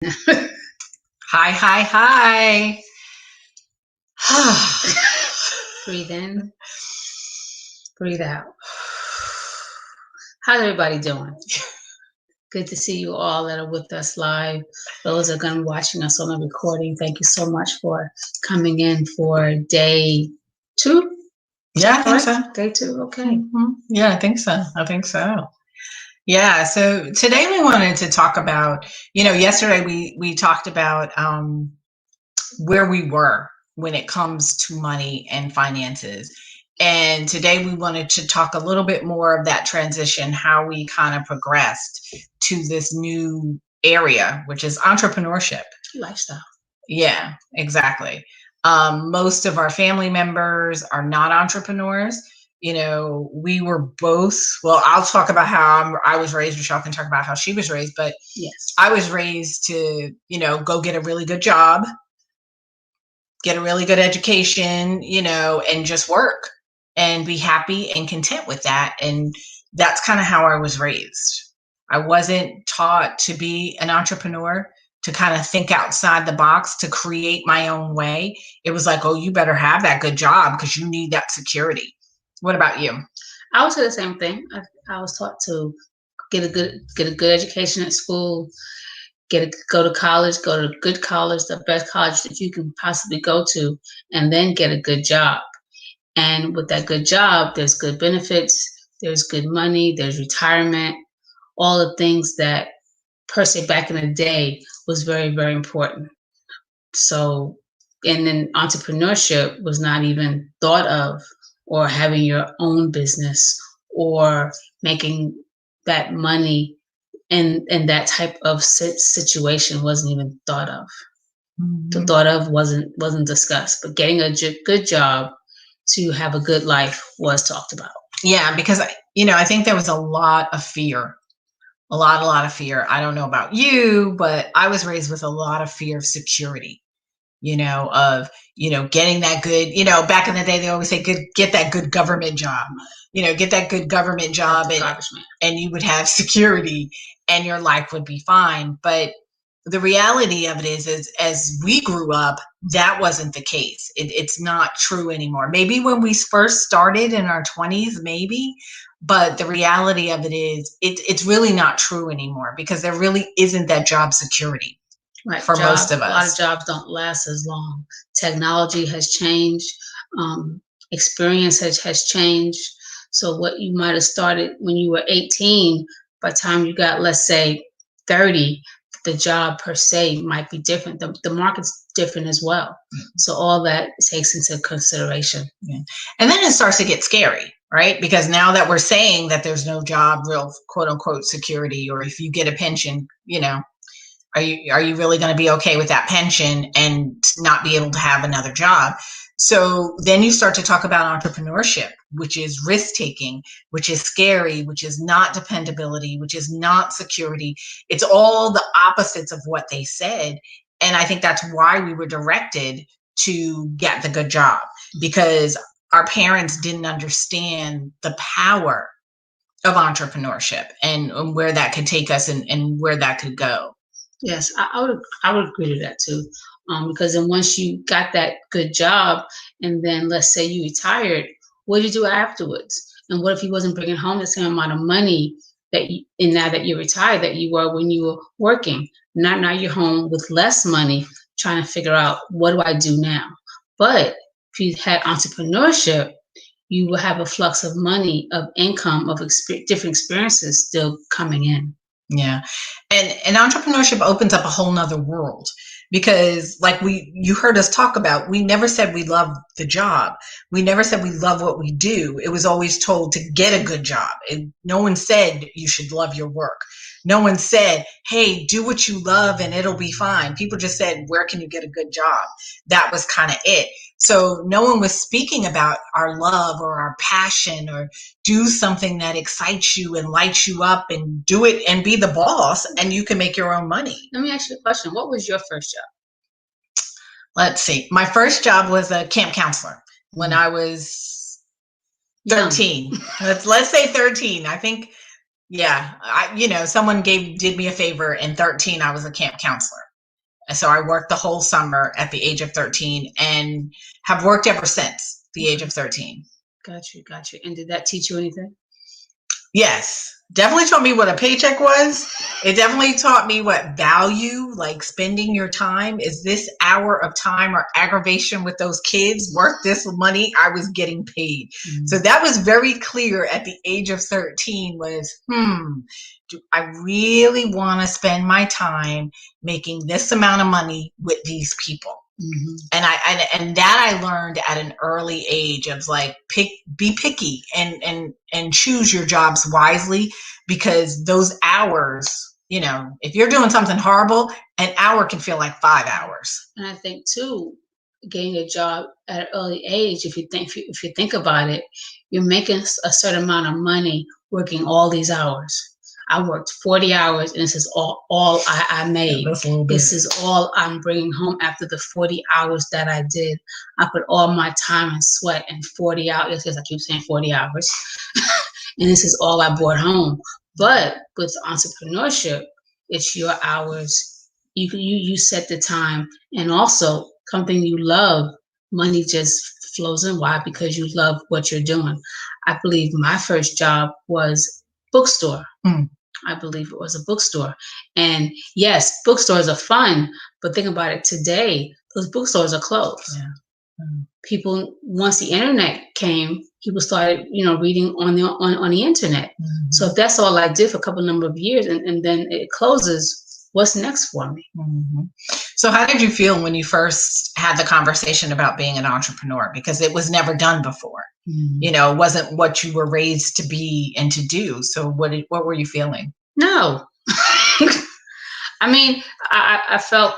Hi, hi, hi. Breathe in, breathe out. How's everybody doing? Good to see you all that are with us live. Those that are going to be watching us on the recording, thank you so much for coming in for day 2. Yeah, I think Correct? so. Day 2, okay. Yeah, I think so. Yeah, so today we wanted to talk about, yesterday we talked about where we were when it comes to money and finances. And today we wanted to talk a little bit more of that transition, how we kind of progressed to this new area, which is entrepreneurship. Lifestyle. Yeah, exactly. Most of our family members are not entrepreneurs. We were both, well, I'll talk about how I was raised. Michelle can talk about how she was raised, but Yes. I was raised to, go get a really good job, get a really good education, and just work and be happy and content with that. And that's kind of how I was raised. I wasn't taught to be an entrepreneur, to kind of think outside the box, to create my own way. It was like, oh, you better have that good job because you need that security. What about you? I would say the same thing. I was taught to get a good education at school, go to college, go to good college, the best college that you can possibly go to, and then get a good job. And with that good job, there's good benefits, there's good money, there's retirement, all the things that per se back in the day was very, very important. So, and then entrepreneurship was not even thought of, or having your own business, or making that money and that type of situation wasn't even thought of. The thought of wasn't discussed, but getting a good job to have a good life was talked about. Yeah, because I think there was a lot of fear. A lot of fear. I don't know about you, but I was raised with a lot of fear of security, of, getting that good, back in the day, they always say, get that good government job, get that good government job, and you would have security and your life would be fine. But the reality of it is as we grew up, that wasn't the case. It's not true anymore. Maybe when we first started in our 20s, maybe, but the reality of it is it's really not true anymore because there really isn't that job security. Right. For most of us. A lot of jobs don't last as long. Technology has changed. Experience has changed. So what you might have started when you were 18, by the time you got, let's say, 30, the job per se might be different. The market's different as well. So all that takes into consideration. Yeah. And then it starts to get scary, right? Because now that we're saying that there's no job, real quote unquote security, or if you get a pension, are you really going to be okay with that pension and not be able to have another job? So then you start to talk about entrepreneurship, which is risk taking, which is scary, which is not dependability, which is not security. It's all the opposites of what they said. And I think that's why we were directed to get the good job, because our parents didn't understand the power of entrepreneurship and where that could take us and where that could go. Yes, I would agree to that too. Because then once you got that good job, and then let's say you retired, what did you do afterwards? And what if you wasn't bringing home the same amount of money and now that you're retired, that you were when you were working? Now you're home with less money, trying to figure out, what do I do now? But if you had entrepreneurship, you will have a flux of money, of income, of different experiences still coming in. Yeah. And entrepreneurship opens up a whole nother world, because like you heard us talk about, we never said we love the job. We never said we love what we do. It was always told to get a good job. No one said you should love your work. No one said, hey, do what you love and it'll be fine. People just said, where can you get a good job? That was kind of it. So no one was speaking about our love or our passion, or do something that excites you and lights you up, and do it and be the boss, and you can make your own money. Let me ask you a question. What was your first job? Let's see. My first job was a camp counselor when I was 13. Let's say 13. I think, yeah, someone did me a favor. In 13, I was a camp counselor. And so I worked the whole summer at the age of 13 and have worked ever since the age of 13. Got you. And did that teach you anything? Yes, definitely taught me what a paycheck was. It definitely taught me what value, like spending your time. Is this hour of time or aggravation with those kids worth this money I was getting paid? Mm-hmm. So that was very clear at the age of 13 was, do I really want to spend my time making this amount of money with these people? Mm-hmm. And that I learned at an early age of like be picky and choose your jobs wisely, because those hours, you know, if you're doing something horrible, an hour can feel like 5 hours. And I think too, getting a job at an early age, if you think about it, you're making a certain amount of money working all these hours. I worked 40 hours, and this is all I made. Yeah, this is all I'm bringing home after the 40 hours that I did. I put all my time and sweat in 40 hours. Yes, I keep saying 40 hours. And this is all I brought home. But with entrepreneurship, it's your hours. You set the time, and also something you love, money just flows in. Why? Because you love what you're doing. I believe my first job was bookstore. I believe it was a bookstore. And yes, bookstores are fun, but think about it today, those bookstores are closed. Yeah. People, once the internet came, people started, reading on the internet. Mm-hmm. So if that's all I did for a couple number of years and then it closes, what's next for me? Mm-hmm. So how did you feel when you first had the conversation about being an entrepreneur? Because it was never done before. Mm-hmm. It wasn't what you were raised to be and to do. So what were you feeling? No. I mean, I felt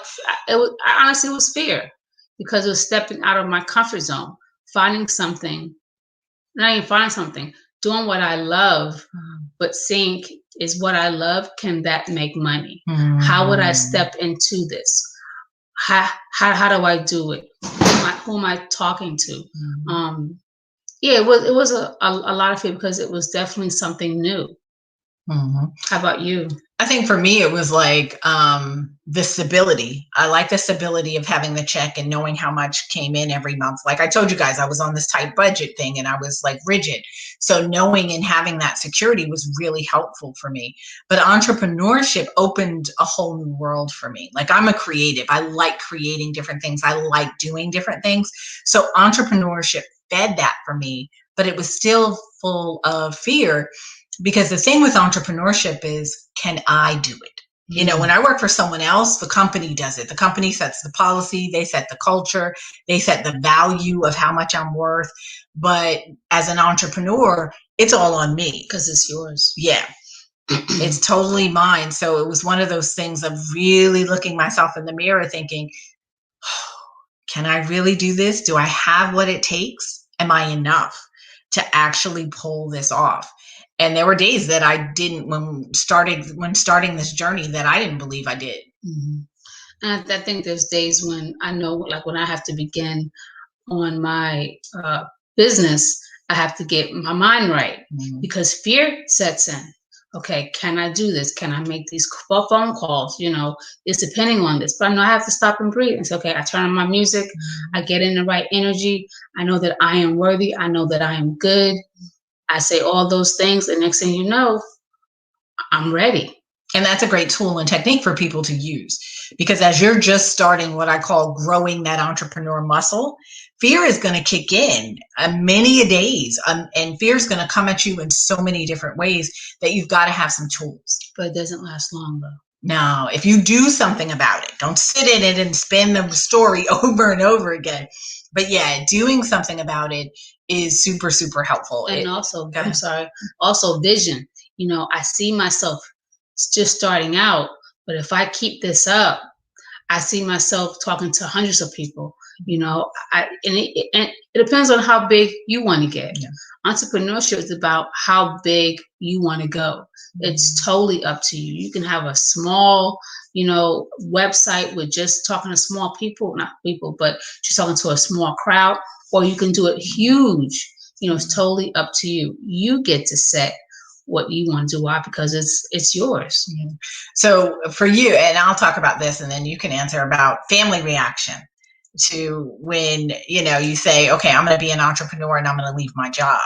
honestly, it was fear, because it was stepping out of my comfort zone, finding something, doing what I love, but seeing, is what I love, can that make money? Mm-hmm. How would I step into this? How do I do it? Who am I talking to? Mm-hmm. Yeah, it was a lot of fear, because it was definitely something new. Mm-hmm. How about you? I think for me, it was like the stability. I like the stability of having the check and knowing how much came in every month. Like I told you guys, I was on this tight budget thing and I was like rigid. So knowing and having that security was really helpful for me. But entrepreneurship opened a whole new world for me. Like I'm a creative. I like creating different things. I like doing different things. So entrepreneurship fed that for me, but it was still full of fear. Because the thing with entrepreneurship is, can I do it? When I work for someone else, the company does it. The company sets the policy, they set the culture, they set the value of how much I'm worth. But as an entrepreneur, it's all on me. Because it's yours. Yeah. It's totally mine. So it was one of those things of really looking myself in the mirror thinking, can I really do this? Do I have what it takes? Am I enough to actually pull this off? And there were days that I didn't, when starting this journey, that I didn't believe I did. Mm-hmm. And I think there's days when I know, like when I have to begin on my business, I have to get my mind right, because fear sets in. Okay, can I do this? Can I make these phone calls? It's depending on this. But I know I have to stop and breathe and say, okay, I turn on my music, I get in the right energy. I know that I am worthy. I know that I am good. I say all those things, and next thing you know, I'm ready. And that's a great tool and technique for people to use, because as you're just starting what I call growing that entrepreneur muscle, fear is going to kick in many a days, and fear is going to come at you in so many different ways that you've got to have some tools. But it doesn't last long, though. No, if you do something about it, don't sit in it and spin the story over and over again. But yeah, doing something about it is super, super helpful. And also vision. I see myself just starting out, but if I keep this up, I see myself talking to hundreds of people. It depends on how big you want to get. Yeah. Entrepreneurship is about how big you want to go. It's totally up to you. You can have a small, website with just talking to small people, not people, but just talking to a small crowd, or you can do it huge. It's totally up to you. You get to set what you want to do. Why? Because it's yours. So for you, and I'll talk about this and then you can answer about family reaction to when, you say, okay, I'm going to be an entrepreneur and I'm going to leave my job.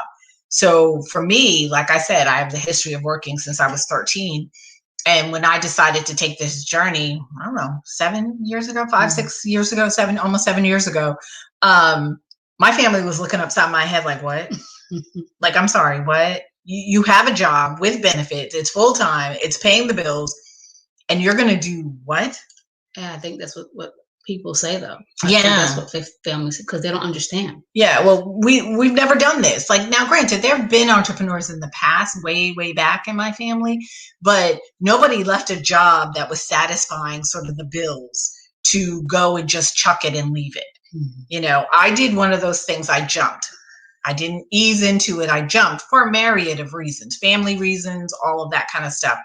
So for me, like I said, I have the history of working since I was 13. And when I decided to take this journey, I don't know, 7 years ago, 5, 6 years ago, almost 7 years ago, my family was looking upside my head like, what? Like, I'm sorry, what? You have a job with benefits. It's full time. It's paying the bills. And you're going to do what? Yeah, I think that's what people say, though. I think that's what families, because they don't understand. Yeah, well, we've never done this. Like, now, granted, there have been entrepreneurs in the past, way back in my family, but nobody left a job that was satisfying sort of the bills to go and just chuck it and leave it. I did one of those things. I jumped. I didn't ease into it. I jumped for a myriad of reasons, family reasons, all of that kind of stuff.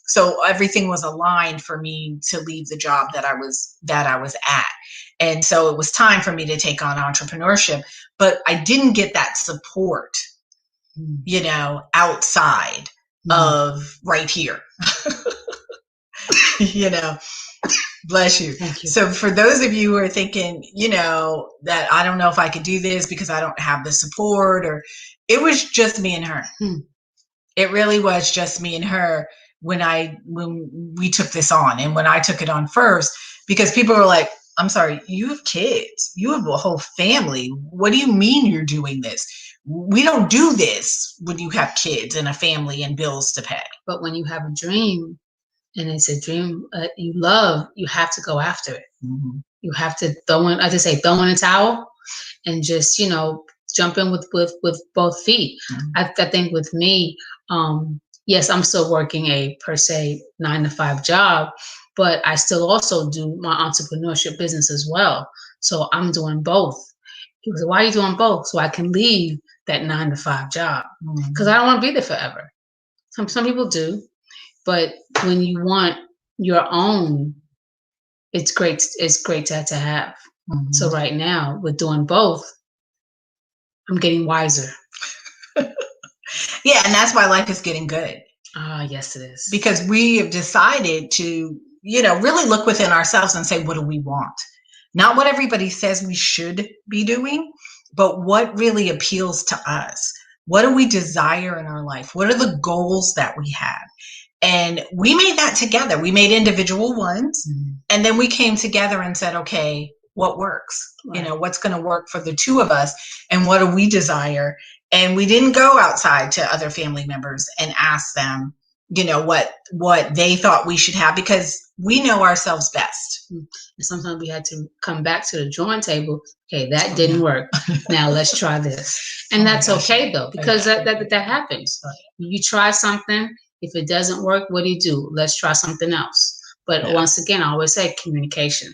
So everything was aligned for me to leave the job that I was at. And so it was time for me to take on entrepreneurship, but I didn't get that support, outside of right here. Bless you. Thank you. So for those of you who are thinking, that I don't know if I could do this because I don't have the support, or it was just me and her. It really was just me and her when we took this on, and when I took it on first, because people were like, I'm sorry, you have kids, you have a whole family. What do you mean you're doing this? We don't do this when you have kids and a family and bills to pay. But when you have a dream, and it's a dream you love, you have to go after it. You have to throw in a towel and just, jump in with both feet. I think with me, yes, I'm still working a per se 9-to-5 job, but I still also do my entrepreneurship business as well. So I'm doing both. He was like, why are you doing both? So I can leave that 9-to-5 job, because I don't want to be there forever. Some people do. But when you want your own, it's great. It's great to have. So right now, with doing both, I'm getting wiser. Yeah, and that's why life is getting good. Yes, it is. Because we have decided to, really look within ourselves and say, what do we want? Not what everybody says we should be doing, but what really appeals to us. What do we desire in our life? What are the goals that we have? And we made that together. We made individual ones, and then we came together and said, okay, what works? Right. What's going to work for the two of us, and what do we desire? And we didn't go outside to other family members and ask them, what they thought we should have, because we know ourselves best. And sometimes we had to come back to the drawing table. Okay, that didn't work. Now let's try this. And that's okay, though, because that happens. You try something. If it doesn't work, what do? Let's try something else. But once again, I always say communication.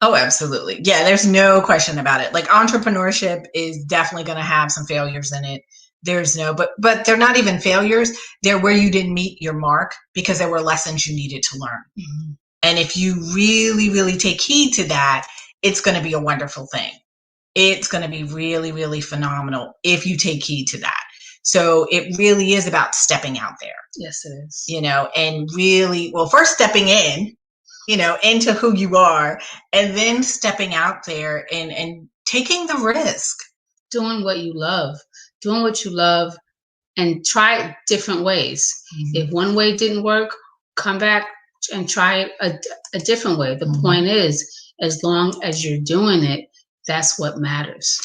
Oh, absolutely. Yeah, there's no question about it. Like, entrepreneurship is definitely going to have some failures in it. But they're not even failures. They're where you didn't meet your mark because there were lessons you needed to learn. And if you really, really take heed to that, it's going to be a wonderful thing. It's going to be really, really phenomenal if you take heed to that. So it really is about stepping out there. Yes, it is. And really, first stepping in, into who you are, and then stepping out there and taking the risk. Doing what you love, and try different ways. If one way didn't work, come back and try a different way. The point is, as long as you're doing it, that's what matters.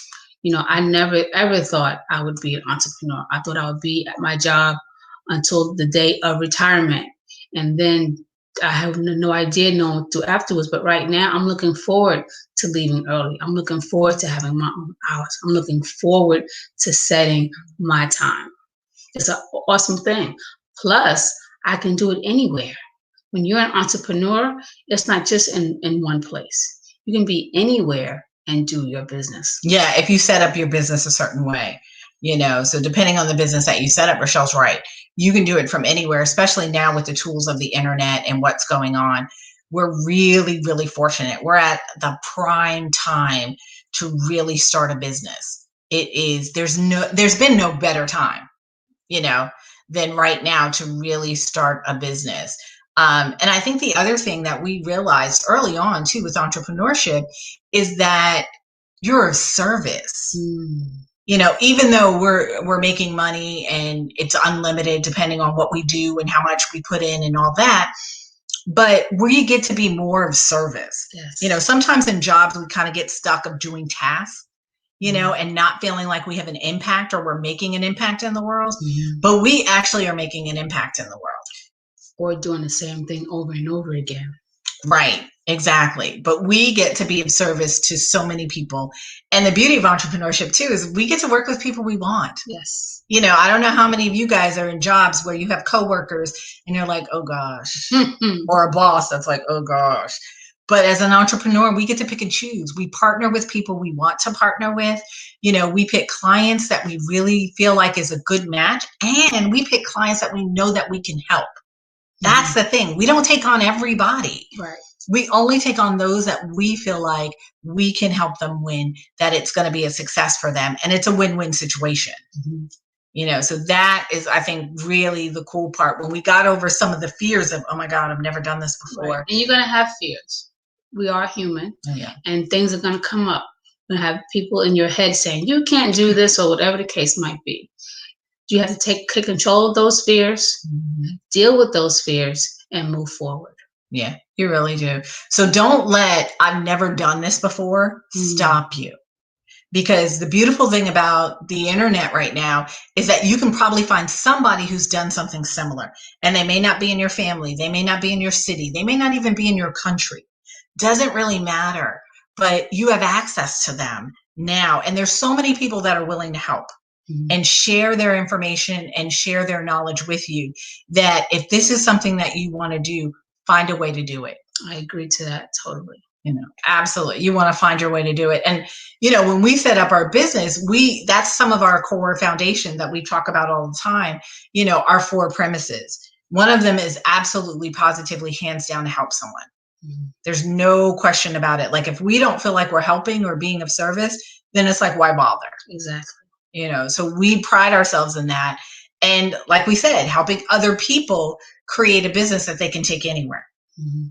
I never ever thought I would be an entrepreneur. I thought I would be at my job until the day of retirement. And then I have no idea what to do afterwards. But right now, I'm looking forward to leaving early. I'm looking forward to having my own hours. I'm looking forward to setting my time. It's an awesome thing. Plus, I can do it anywhere. When you're an entrepreneur, it's not just in one place. You can be anywhere and do your business. Yeah, if you set up your business a certain way, so depending on the business that you set up, Rochelle's right. You can do it from anywhere, especially now with the tools of the internet and what's going on. We're really, really fortunate. We're at the prime time to really start a business. It is, there's been no better time, than right now to really start a business. And I think the other thing that we realized early on too with entrepreneurship is that you're of service. Even though we're making money and it's unlimited depending on what we do and how much we put in and all that, but we get to be more of service. Yes. Sometimes in jobs we kind of get stuck of doing tasks, and not feeling like we have an impact or we're making an impact in the world, but we actually are making an impact in the world. Or doing the same thing over and over again. Right, exactly. But we get to be of service to so many people. And the beauty of entrepreneurship too is we get to work with people we want. Yes. I don't know how many of you guys are in jobs where you have coworkers and you're like, oh gosh, or a boss that's like, oh gosh. But as an entrepreneur, we get to pick and choose. We partner with people we want to partner with. We pick clients that we really feel like is a good match. And we pick clients that we know that we can help. That's the thing. We don't take on everybody. Right. We only take on those that we feel like we can help them win, that it's going to be a success for them. And it's a win-win situation. So that is, I think, really the cool part. When we got over some of the fears of, oh my God, I've never done this before. Right. And you're going to have fears. We are human. And things are going to come up. You're going to have people in your head saying, you can't do this, or whatever the case might be. You have to take control of those fears, deal with those fears, and move forward. Yeah, you really do. So don't let I've never done this before stop you. Because the beautiful thing about the internet right now is that you can probably find somebody who's done something similar. And they may not be in your family. They may not be in your city. They may not even be in your country. Doesn't really matter. But you have access to them now. And there's so many people that are willing to help and share their information and share their knowledge with you, that if this is something that you want to do, find a way to do it. I agree to that totally. Absolutely. You want to find your way to do it. And, when we set up our business, that's some of our core foundation that we talk about all the time, our 4 premises. One of them is absolutely positively hands down to help someone. There's no question about it. Like if we don't feel like we're helping or being of service, then it's like, why bother? Exactly. So we pride ourselves in that. And like we said, helping other people create a business that they can take anywhere.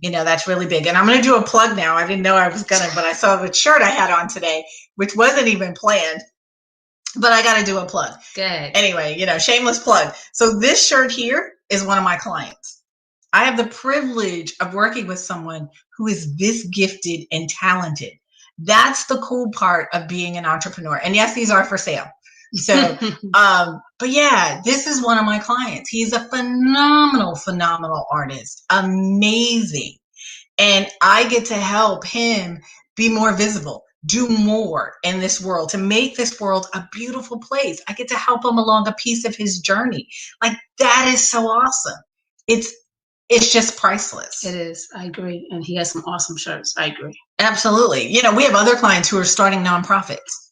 That's really big. And I'm going to do a plug now. I didn't know I was going to, but I saw the shirt I had on today, which wasn't even planned, but I got to do a plug. Good. Anyway, shameless plug. So this shirt here is one of my clients. I have the privilege of working with someone who is this gifted and talented. That's the cool part of being an entrepreneur. And yes, these are for sale. So, but yeah, this is one of my clients. He's a phenomenal artist. Amazing. And I get to help him be more visible, do more in this world, to make this world a beautiful place. I get to help him along a piece of his journey. Like that is so awesome. It's just priceless. It is. I agree. And he has some awesome shirts. I agree. Absolutely. We have other clients who are starting nonprofits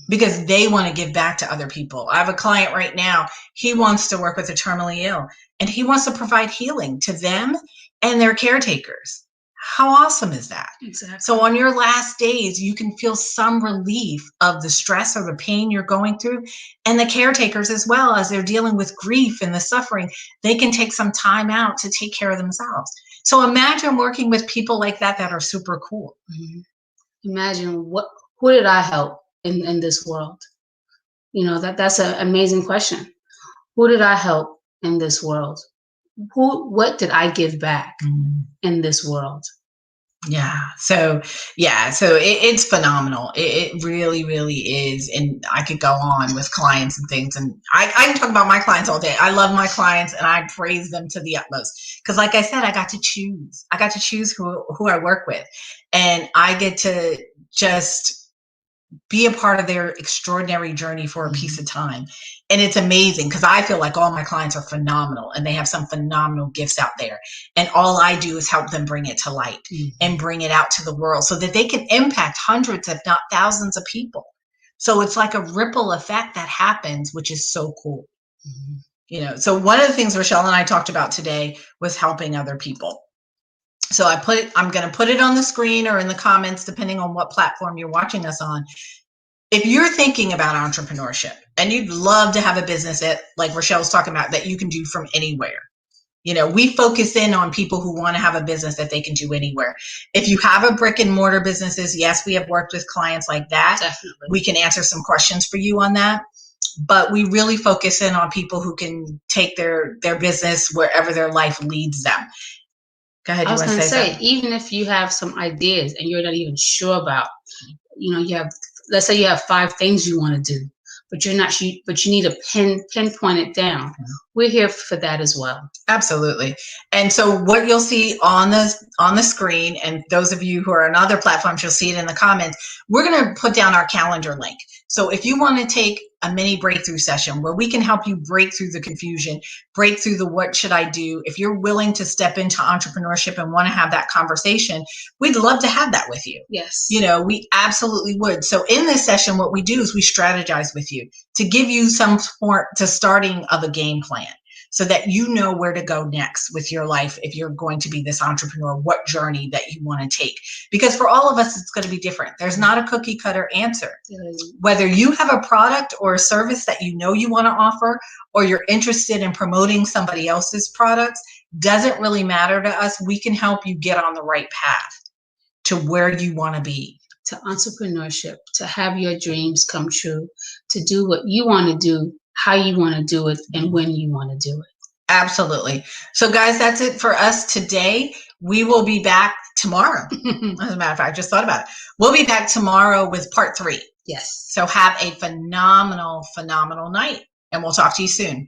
because they want to give back to other people. I have a client right now. He wants to work with the terminally ill, and he wants to provide healing to them and their caretakers. How awesome is that? Exactly. So on your last days, you can feel some relief of the stress or the pain you're going through. And the caretakers, as well, as they're dealing with grief and the suffering, they can take some time out to take care of themselves. So imagine working with people like that are super cool. Imagine who did I help in this world? That's an amazing question. Who did I help in this world? What did I give back in this world? So it's phenomenal. It really, really is. And I could go on with clients and things, and I can talk about my clients all day. I love my clients and I praise them to the utmost. Because like I said, I got to choose who I work with, and I get to just be a part of their extraordinary journey for a piece of time. And it's amazing because I feel like all my clients are phenomenal and they have some phenomenal gifts out there. And all I do is help them bring it to light and bring it out to the world so that they can impact hundreds, if not thousands of people. So it's like a ripple effect that happens, which is so cool. So one of the things Rochelle and I talked about today was helping other people. So I'm going to put it on the screen or in the comments, depending on what platform you're watching us on. If you're thinking about entrepreneurship, and you'd love to have a business that, like Rochelle's talking about, that you can do from anywhere. You know, we focus in on people who want to have a business that they can do anywhere. If you have a brick and mortar businesses, yes, we have worked with clients like that. Definitely. We can answer some questions for you on that. But we really focus in on people who can take their business wherever their life leads them. Go ahead. I was going to say, something? even if you have some ideas and you're not even sure about, you know, you have, let's say you have 5 things you want to do, but you're not, but you need a pinpoint it down. We're here for that as well. Absolutely. And so what you'll see on the screen, and those of you who are on other platforms, you'll see it in the comments. We're going to put down our calendar link. So if you want to take a mini breakthrough session where we can help you break through the confusion, break through the what should I do, if you're willing to step into entrepreneurship and want to have that conversation, we'd love to have that with you. Yes. You know, we absolutely would. So in this session, what we do is we strategize with you to give you some support to starting of a game plan, so that you know where to go next with your life if you're going to be this entrepreneur, what journey that you want to take. Because for all of us, it's going to be different. There's not a cookie cutter answer. Whether you have a product or a service that you know you want to offer, or you're interested in promoting somebody else's products, doesn't really matter to us. We can help you get on the right path to where you want to be. To entrepreneurship, to have your dreams come true, to do what you want to do, how you want to do it, and when you want to do it. Absolutely. So guys, that's it for us today. We will be back tomorrow. As a matter of fact, I just thought about it. We'll be back tomorrow with part 3. Yes. So have a phenomenal night, and we'll talk to you soon.